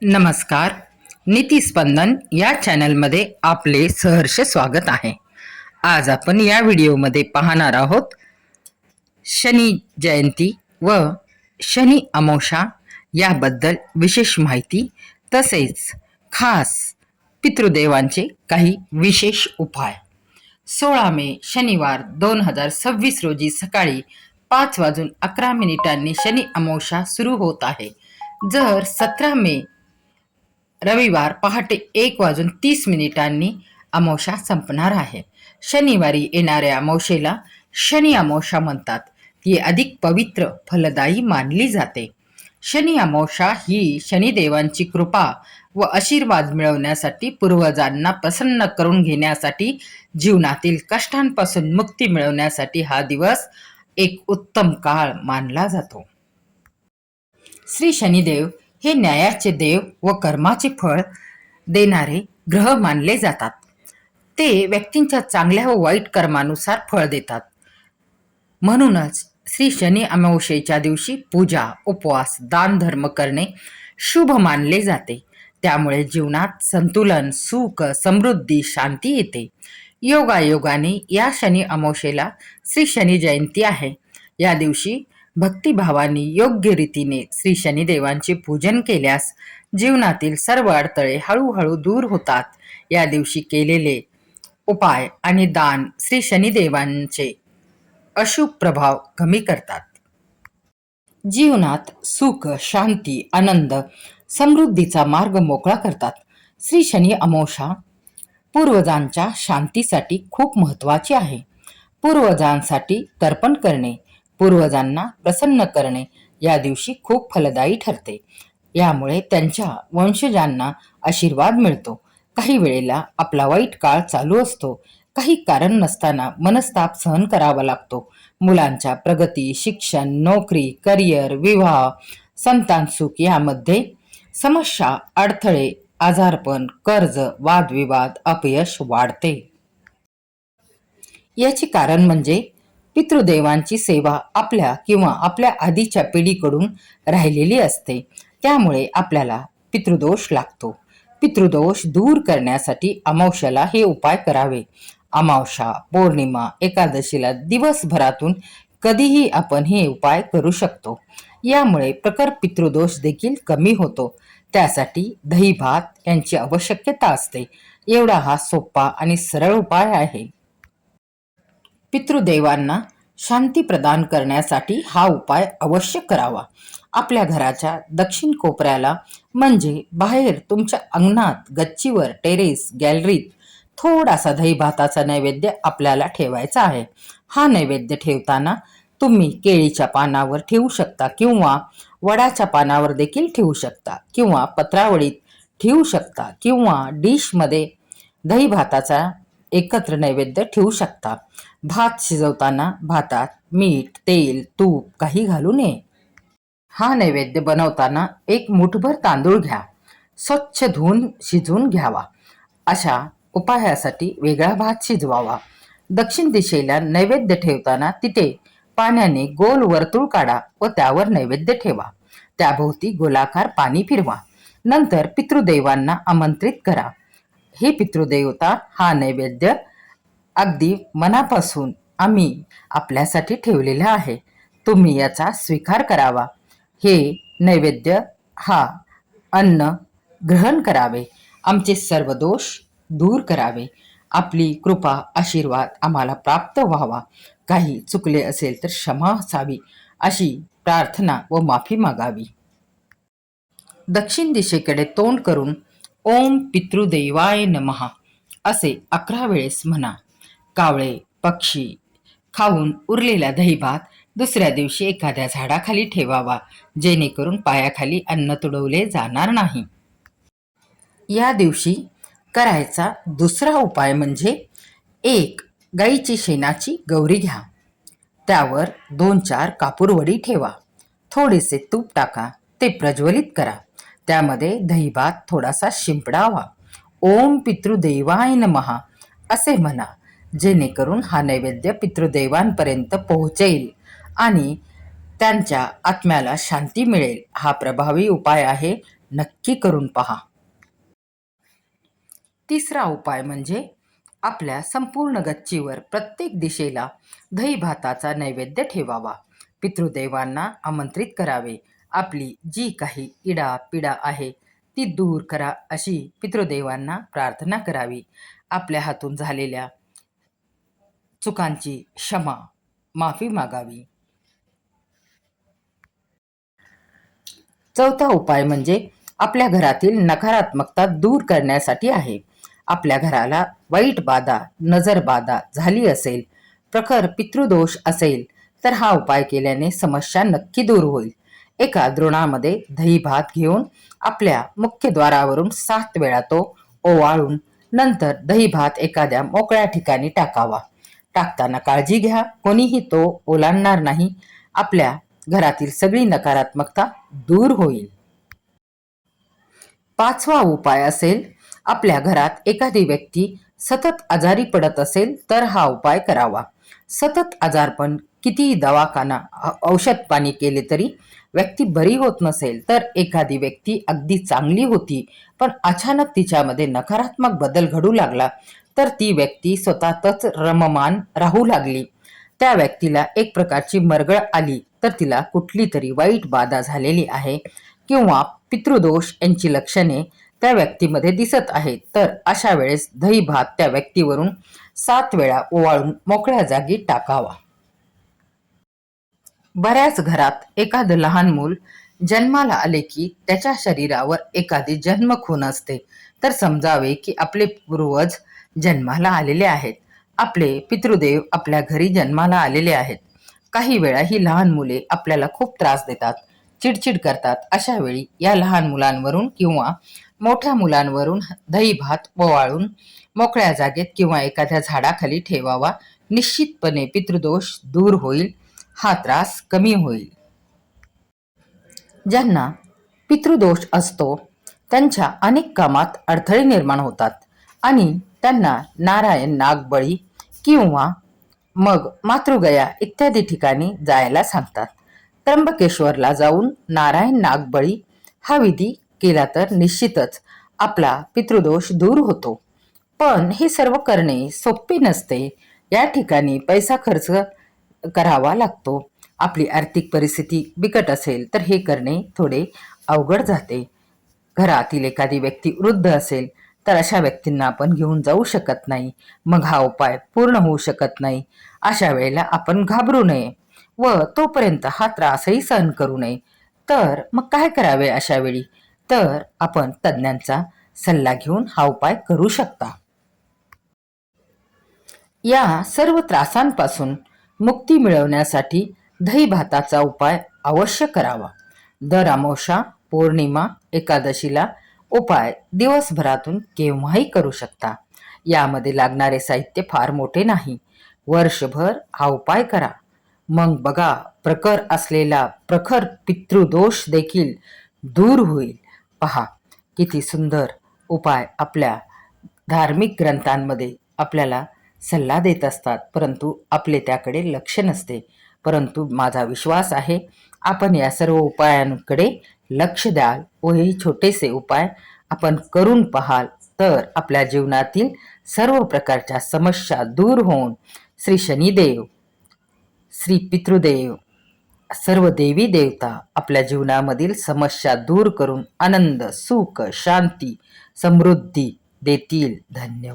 नमस्कार. नीतिस्पंदन या चॅनलमध्ये आपले सहर्ष स्वागत आहे. आज आपण या व्हिडिओमध्ये पाहणार आहोत शनी जयंती व शनी अमावस्या याबद्दल विशेष माहिती, तसेच खास पितृदेवांचे काही विशेष उपाय. 16 मे शनिवार 2026 रोजी सकाळी 5:11 शनी अमावस्या सुरू होत आहे. जर 17 मे रविवार पहाटे 1:30 अमावस्या संपणार आहे. शनिवारी येणाऱ्या अमावस्येला शनी अमावस्या म्हणतात. ती अधिक पवित्र फलदायी मानली जाते. शनी अमावस्या ही शनिदेवांची कृपा व आशीर्वाद मिळवण्यासाठी, पूर्वजांना प्रसन्न करून घेण्यासाठी, जीवनातील कष्टांपासून मुक्ती मिळवण्यासाठी हा दिवस एक उत्तम काळ मानला जातो. श्री शनिदेव हे न्यायाचे देव व कर्माचे फळ देणारे ग्रह मानले जातात. ते व्यक्तींच्या चांगल्या व वाईट कर्मानुसार फळ देतात. म्हणूनच श्री शनी अमावस्येच्या दिवशी पूजा, उपवास, दान धर्म करणे शुभ मानले जाते. त्यामुळे जीवनात संतुलन, सुख, समृद्धी, शांती येते. योगायोगाने या शनी अमावस्येला श्री शनी जयंती आहे. या दिवशी भक्तिभावाने योग्य रीतीने श्री शनिदेवांचे पूजन केल्यास जीवनातील सर्व अडथळे हळूहळू दूर होतात. या दिवशी केलेले उपाय आणि दान श्री शनिदेवांचे अशुभ प्रभाव कमी करतात. जीवनात सुख, शांती, आनंद, समृद्धीचा मार्ग मोकळा करतात. श्री शनी अमावस्या पूर्वजांच्या शांतीसाठी खूप महत्त्वाची आहे. पूर्वजांसाठी तर्पण करणे, पूर्वजांना प्रसन्न करणे या दिवशी खूप फलदायी ठरते. यामुळे त्यांच्या वंशजांना आशीर्वाद मिळतो. काही वेळेला आपला वाईट काळ चालू असतो. काही कारण नसताना मनस्ताप सहन करावा लागतो. मुलांच्या प्रगती, शिक्षण, नोकरी, करिअर, विवाह, संतान सुख यामध्ये समस्या, अडथळे, आजारपण, कर्ज, वादविवाद, अपयश वाढते. याचे कारण म्हणजे पितृदेवांची सेवा आपल्या किंवा आपल्या आधीच्या पिढीकडून राहिलेली असते. त्यामुळे आपल्याला पितृदोष लागतो. पितृदोष दूर करण्यासाठी अमावस्याला हे उपाय करावे. अमावस्या, पौर्णिमा, एकादशीला दिवसभरातून कधीही आपण हे उपाय करू शकतो. यामुळे प्रखर पितृदोष देखील कमी होतो. त्यासाठी दही भात यांची आवश्यकता असते. एवढा हा सोपा आणि सरळ उपाय आहे. पितृदेवांना शांती प्रदान करण्यासाठी हा उपाय अवश्य करावा. आपल्या घराच्या दक्षिण कोपऱ्याला म्हणजे बाहेर तुमच्या अंगणात, गच्चीवर, टेरेस, गॅलरीत थोडासा दही भाताचा नैवेद्य आपल्याला ठेवायचा आहे. हा नैवेद्य ठेवताना तुम्ही केळीच्या पानावर ठेवू शकता किंवा वडाच्या पानावर देखील ठेवू शकता किंवा पत्रावळीत ठेवू शकता किंवा डिशमध्ये दही भाताचा एकत्र नैवेद्य ठेवू शकता. भात शिजवताना भातात मीठ, तेल, तूप काही घालू नये. हा नैवेद्य बनवताना एक मुठभर तांदूळ घ्या. स्वच्छ धुवून शिजवून घ्यावा. अशा उपायासाठी वेगळा भात शिजवावा. दक्षिण दिशेला नैवेद्य ठेवताना तिथे पाण्याने गोल वर्तुळ काढा व त्यावर नैवेद्य ठेवा. त्याभोवती गोलाकार पाणी फिरवा. नंतर पितृदेवांना आमंत्रित करा. हे पितृदेवता, हा नैवेद्य अगदी मनापासून आम्ही आपल्यासाठी ठेवलेला आहे. तुम्ही याचा स्वीकार करावा. हे नैवेद्य, हा अन्न ग्रहण करावे. आमचे सर्व दोष दूर करावे. आपली कृपा, आशीर्वाद आम्हाला प्राप्त व्हावा. काही चुकले असेल तर क्षमा असावी अशी प्रार्थना व माफी मागावी. दक्षिण दिशेकडे तोंड करून ओम पितृदेवाय नमः असे 11 वेळेस म्हणा. कावळे पक्षी खाऊन उरलेला दहीभात दुसऱ्या दिवशी एखाद्या झाडाखाली ठेवावा, जेणेकरून पायाखाली अन्न तुडवले जाणार नाही. या दिवशी करायचा दुसरा उपाय म्हणजे एक गाईची शेणाची गौरी घ्या. त्यावर 2-4 कापूरवडी ठेवा. थोडेसे तूप टाका. ते प्रज्वलित करा. त्यामध्ये दहीभात थोडासा शिंपडावा. ओम पितृदेवाय नमः असे म्हणा, जेणेकरून हा नैवेद्य पितृदेवांपर्यंत पोहोचेल आणि त्यांच्या आत्म्याला शांती मिळेल. हा प्रभावी उपाय आहे. नक्की करून पहा. तिसरा उपाय म्हणजे आपल्या संपूर्ण गच्चीवर प्रत्येक दिशेला दही भाताचा नैवेद्य ठेवावा. पितृदेवांना आमंत्रित करावे. आपली जी काही इडा पिडा आहे ती दूर करा अशी पितृदेवांना प्रार्थना करावी. आपल्या हातून झालेल्या चुकांची माफी मागावी. चौथा उपाय म्हणजे आपल्या घरातील नकारात्मकता दूर करण्यासाठी आहे. आपल्या घराला वाईट बाधा, नजर बाधा झाली असेल, प्रखर पितृदोष असेल तर हा उपाय केल्याने समस्या नक्की दूर होईल. एका द्रोणामध्ये दही भात घेऊन आपल्या मुख्य द्वारावरून 7 वेळा तो ओवाळून नंतर दही भात एखाद्या मोकळ्या ठिकाणी टाकावा. टाकताना काळजी घ्या, कोणीही तो ओलांडणार नाही. आपल्या घरातील सगळी नकारात्मकता दूर होईल. पाचवा उपाय असेल, आपल्या घरात एखादी व्यक्ती सतत आजारी पडत असेल तर हा उपाय करावा. सतत आजारपण, कितीही दवाखाना, औषध पाणी केले तरी व्यक्ती बरी होत नसेल, तर एखादी व्यक्ती अगदी चांगली होती पण अचानक तिच्यामध्ये नकारात्मक बदल घडू लागला, तर ती व्यक्ती स्वतःतच रममान राहू लागली, त्या व्यक्तीला एक प्रकारची मरगळ आली, तर तिला कुठली तरी वाईट बाधा झालेली आहे किंवा पितृदोष यांची लक्षणे त्या व्यक्तीमध्ये दिसत आहेत, तर अशा वेळेस दही भात त्या व्यक्तीवरून 7 वेळा ओवाळून मोकळ्या जागी टाकावा. बऱ्याच घरात एखादं लहान मूल जन्माला आले की त्याच्या शरीरावर एखादी जन्मखून असते, तर समजावे की आपले पूर्वज जन्माला आलेले आहेत. आपले पितृदेव आपल्या घरी जन्माला आलेले आहेत. काही वेळा ही लहान मुले आपल्याला खूप त्रास देतात, चिडचिड करतात. अशा वेळी या लहान मुलांवरून किंवा मोठ्या मुलांवरून दही भात ओवाळून मोकळ्या जागेत किंवा एखाद्या झाडाखाली ठेवावा. निश्चितपणे पितृदोष दूर होईल, हा त्रास कमी होईल. ज्यांना पितृदोष असतो त्यांच्या अनेक कामात अडथळे निर्माण होतात आणि त्यांना नारायण, नागबळी किंवा मग मातृगया इत्यादी ठिकाणी जायला सांगतात. त्र्यंबकेश्वरला जाऊन नारायण, नागबळी हा विधी केला तर निश्चितच आपला पितृदोष दूर होतो. पण हे सर्व करणे सोपे नसते. या ठिकाणी पैसा खर्च करावा लागतो. आपली आर्थिक परिस्थिती बिकट असेल तर हे करणे थोडे अवघड जाते. घरातील एखादी व्यक्ती वृद्ध असेल तर अशा व्यक्तींना आपण घेऊन जाऊ शकत नाही. मग हा उपाय पूर्ण होऊ शकत नाही. अशा वेळेला आपण घाबरू नये व तोपर्यंत हा त्रासही सहन करू नये. तर मग काय करावे अशा वेळी? तर आपण तज्ज्ञांचा सल्ला घेऊन हा उपाय करू शकता. या सर्व त्रासांपासून मुक्ती मिळवण्यासाठी दही भाताचा उपाय अवश्य करावा. दर अमावस्या, पौर्णिमा, एकादशीला उपाय दिवसभरातून केव्हाही करू शकता. यामध्ये लागणारे साहित्य फार मोठे नाही. वर्षभर हा उपाय करा. मग बघा, प्रखर पितृदोष देखील दूर होईल. पहा किती सुंदर उपाय आपल्या धार्मिक ग्रंथांमध्ये आपल्याला सल्ला देत असतात, परंतु आपले त्याकडे लक्ष नसते. परंतु माझा विश्वास आहे आपण या सर्व उपायांकडे लक्ष द्याल व हे छोटेसे उपाय आपण करून पाहाल तर आपल्या जीवनातील सर्व प्रकारच्या समस्या दूर होऊन श्री शनिदेव, श्री पितृदेव, सर्व देवी देवता आपल्या जीवनामधील समस्या दूर करून आनंद, सुख, शांती, समृद्धी देतील. धन्यवाद.